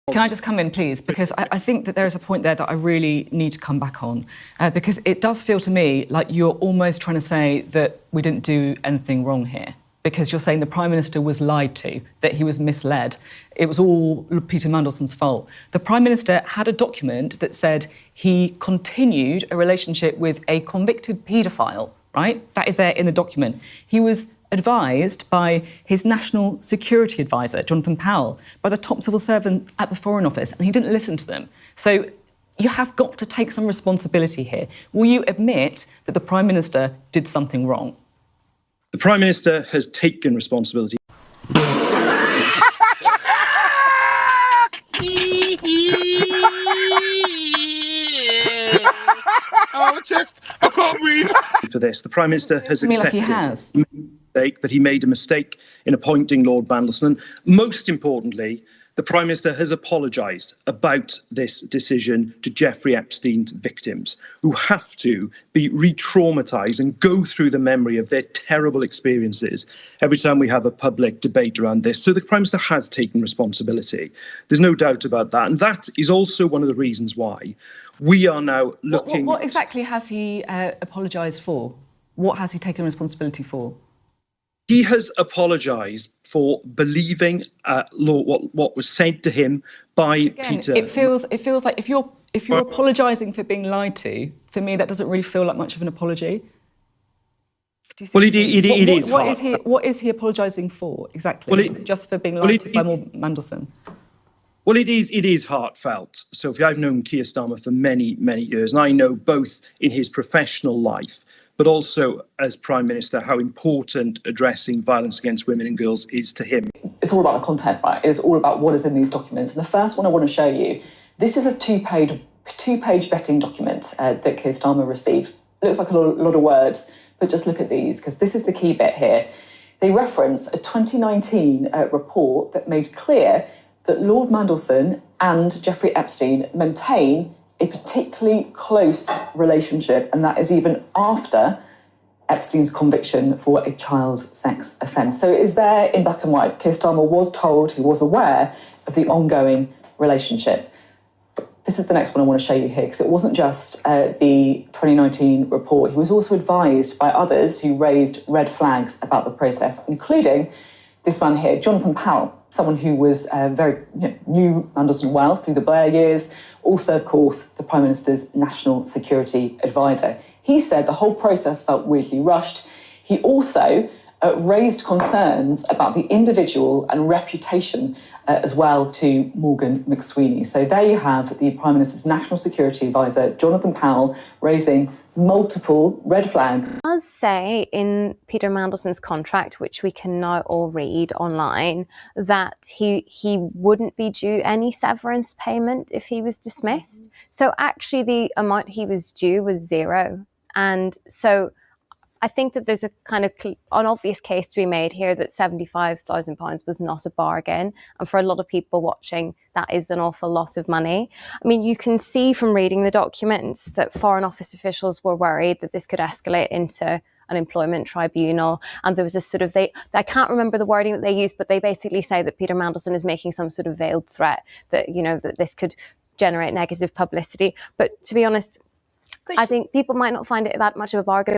Can I just come in, please? Because I think that there is a point there that I really need to come back on. Because it does feel to me like you're almost trying to say that we didn't do anything wrong here. Because you're saying the Prime Minister was lied to, that he was misled. It was all Peter Mandelson's fault. The Prime Minister had a document that said he continued a relationship with a convicted paedophile, right? That is there in the document. He was advised by his national security advisor, Jonathan Powell, by the top civil servants at the Foreign Office, and he didn't listen to them. So you have got to take some responsibility here. Will you admit that the Prime Minister did something wrong? The Prime Minister has taken responsibility. Oh, chest, I can't breathe. For this, the Prime Minister has accepted like that he made a mistake in appointing Lord Mandelson. Most importantly, the Prime Minister has apologised about this decision to Jeffrey Epstein's victims, who have to be re-traumatised and go through the memory of their terrible experiences every time we have a public debate around this. So the Prime Minister has taken responsibility. There's no doubt about that. And that is also one of the reasons why we are now looking... What exactly has he apologised for? What has he taken responsibility for? He has apologised for believing what was said to him by Peter. It feels like if you're apologising for being lied to, for me that doesn't really feel like much of an apology. Do you see what is he apologising for exactly? Just for being lied to by Lord Mandelson? Well, it is heartfelt, Sophie. I've known Keir Starmer for many, many years, and I know both in his professional life, but also as Prime Minister, how important addressing violence against women and girls is to him. It's all about the content, right? It's all about what is in these documents. And the first one I want to show you, this is a two-page vetting document that Keir Starmer received. It looks like a lot of words, but just look at these, because this is the key bit here. They reference a 2019 report that made clear that Lord Mandelson and Jeffrey Epstein maintain a particularly close relationship, and that is even after Epstein's conviction for a child sex offence. So it is there in black and white. Keir Starmer was told, he was aware of the ongoing relationship. This is the next one I want to show you here, because it wasn't just the 2019 report. He was also advised by others who raised red flags about the process, including this man here, Jonathan Powell, someone who was knew Mandelson well through the Blair years, also, of course, the Prime Minister's national security advisor. He said the whole process felt weirdly rushed. He also raised concerns about the individual and reputation as well to Morgan McSweeney. So there you have the Prime Minister's national security advisor, Jonathan Powell, raising multiple red flags. It does say in Peter Mandelson's contract, which we can now all read online, that he wouldn't be due any severance payment if he was dismissed. So actually the amount he was due was zero. And so I think that there's a kind of an obvious case to be made here that £75,000 was not a bargain. And for a lot of people watching, that is an awful lot of money. I mean, you can see from reading the documents that Foreign Office officials were worried that this could escalate into an employment tribunal. And there was a sort of, I can't remember the wording that they used, but they basically say that Peter Mandelson is making some sort of veiled threat that, that this could generate negative publicity. But to be honest, I think people might not find it that much of a bargain.